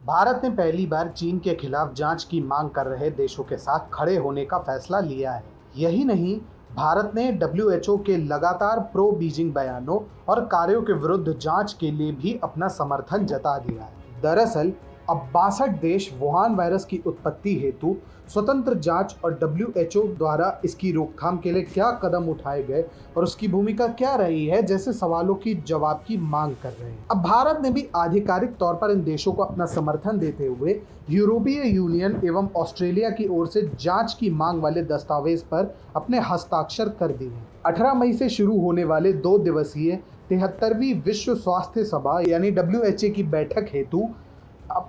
भारत ने पहली बार चीन के खिलाफ जांच की मांग कर रहे देशों के साथ खड़े होने का फैसला लिया है। यही नहीं, भारत ने डब्ल्यूएचओ के लगातार प्रो बीजिंग बयानों और कार्यों के विरुद्ध जांच के लिए भी अपना समर्थन जता दिया है। दरअसल अब 62 देश वुहान वायरस की उत्पत्ति हेतु स्वतंत्र जांच और डब्ल्यूएचओ द्वारा इसकी रोकथाम के लिए क्या कदम उठाए गए और उसकी भूमिका क्या रही है जैसे सवालों की जवाब की मांग कर रहे हैं। अब भारत ने भी आधिकारिक तौर पर इन देशों को अपना समर्थन देते हुए यूरोपीय यूनियन एवं ऑस्ट्रेलिया की ओर से जांच की मांग वाले दस्तावेज पर अपने हस्ताक्षर कर दिए हैं। 18 मई से शुरू होने वाले 2 दिवसीय 73वीं विश्व स्वास्थ्य सभा यानी डब्ल्यूएचओ की बैठक हेतु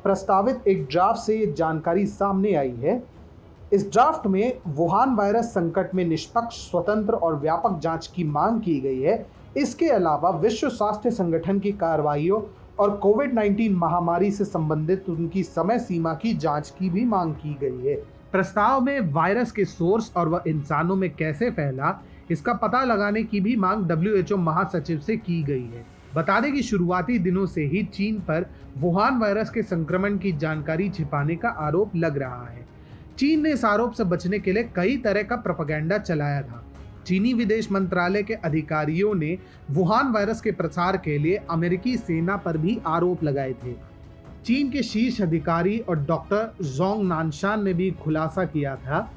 प्रस्तावित एक ड्राफ्ट से ये जानकारी सामने आई है। इस ड्राफ्ट में वुहान वायरस संकट में निष्पक्ष, स्वतंत्र और व्यापक जांच की मांग की गई है। इसके अलावा विश्व स्वास्थ्य संगठन की कार्रवाइयों और कोविड-19 महामारी से संबंधित उनकी समय सीमा की जांच की भी मांग की गई है। प्रस्ताव में वायरस के सोर्स और वह इंसानों में कैसे फैला, इसका पता लगाने की भी मांग डब्ल्यूएचओ महासचिव से की गई है। बता दें कि शुरुआती दिनों से ही चीन पर वुहान वायरस के संक्रमण की जानकारी छिपाने का आरोप लग रहा है। चीन ने इस आरोप से बचने के लिए कई तरह का प्रोपेगेंडा चलाया था। चीनी विदेश मंत्रालय के अधिकारियों ने वुहान वायरस के प्रसार के लिए अमेरिकी सेना पर भी आरोप लगाए थे। चीन के शीर्ष अधिकारी और डॉक्टर जोंग नानशान ने भी खुलासा किया था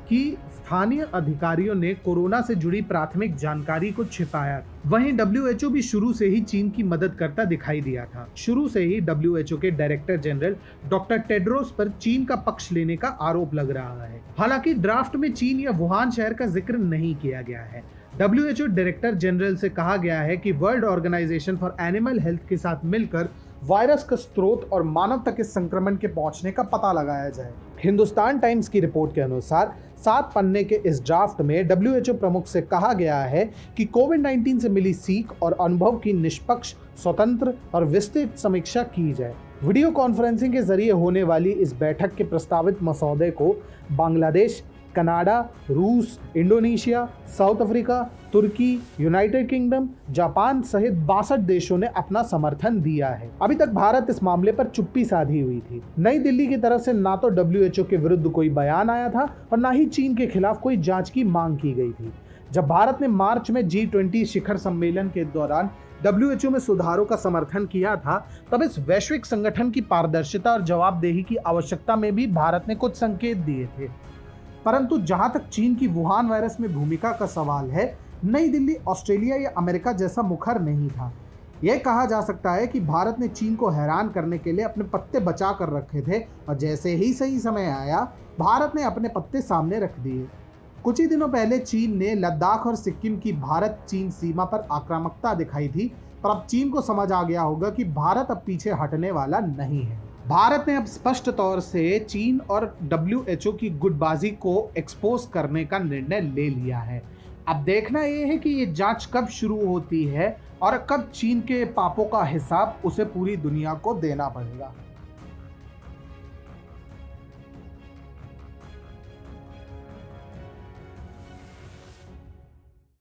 कि स्थानीय अधिकारियों ने कोरोना से जुड़ी प्राथमिक जानकारी को छिपाया था। वहीं डब्ल्यूएचओ भी शुरू से ही चीन की मदद करता दिखाई दिया था। शुरू से ही डब्ल्यूएचओ के डायरेक्टर जनरल डॉक्टर टेड्रोस पर चीन का पक्ष लेने का आरोप लग रहा है। हालांकि ड्राफ्ट में चीन या वुहान शहर का जिक्र नहीं किया गया है। डब्ल्यूएचओ डायरेक्टर जनरल से कहा गया है कि world organisation for animal health के साथ मिलकर वायरस का स्रोत और मानव तक इस संक्रमण के पहुंचने का पता लगाया जाए। हिंदुस्तान टाइम्स की रिपोर्ट के अनुसार 7 पन्ने के इस ड्राफ्ट में डब्ल्यूएचओ प्रमुख से कहा गया है कि कोविड-19 से मिली सीख और अनुभव की निष्पक्ष, स्वतंत्र और विस्तृत समीक्षा की जाए। वीडियो कॉन्फ्रेंसिंग के जरिए होने वाली इस बैठक के प्रस्तावित मसौदे को बांग्लादेश, कनाडा, रूस, इंडोनेशिया, साउथ अफ्रीका, तुर्की, यूनाइटेड किंगडम, जापान सहित 62 देशों ने अपना समर्थन दिया है। अभी तक भारत इस मामले पर चुप्पी साधी हुई थी। नई दिल्ली की तरफ से ना तो डब्ल्यूएचओ के विरुद्ध कोई बयान आया था और ना ही चीन के खिलाफ कोई जांच की मांग की गई थी। जब भारत ने मार्च में G20 शिखर सम्मेलन के दौरान डब्ल्यूएचओ में सुधारों का समर्थन किया था, तब इस वैश्विक संगठन की पारदर्शिता और जवाबदेही की आवश्यकता में भी भारत ने कुछ संकेत दिए थे। परंतु जहां तक चीन की वुहान वायरस में भूमिका का सवाल है, नई दिल्ली ऑस्ट्रेलिया या अमेरिका जैसा मुखर नहीं था। यह कहा जा सकता है कि भारत ने चीन को हैरान करने के लिए अपने पत्ते बचा कर रखे थे और जैसे ही सही समय आया, भारत ने अपने पत्ते सामने रख दिए। कुछ ही दिनों पहले चीन ने लद्दाख और सिक्किम की भारत चीन सीमा पर आक्रामकता दिखाई थी, पर अब चीन को समझ आ गया होगा कि भारत अब पीछे हटने वाला नहीं है। भारत ने अब स्पष्ट तौर से चीन और डब्ल्यूएचओ की गुटबाजी को एक्सपोज करने का निर्णय ले लिया है। अब देखना यह है कि ये जांच कब शुरू होती है और कब चीन के पापों का हिसाब उसे पूरी दुनिया को देना पड़ेगा।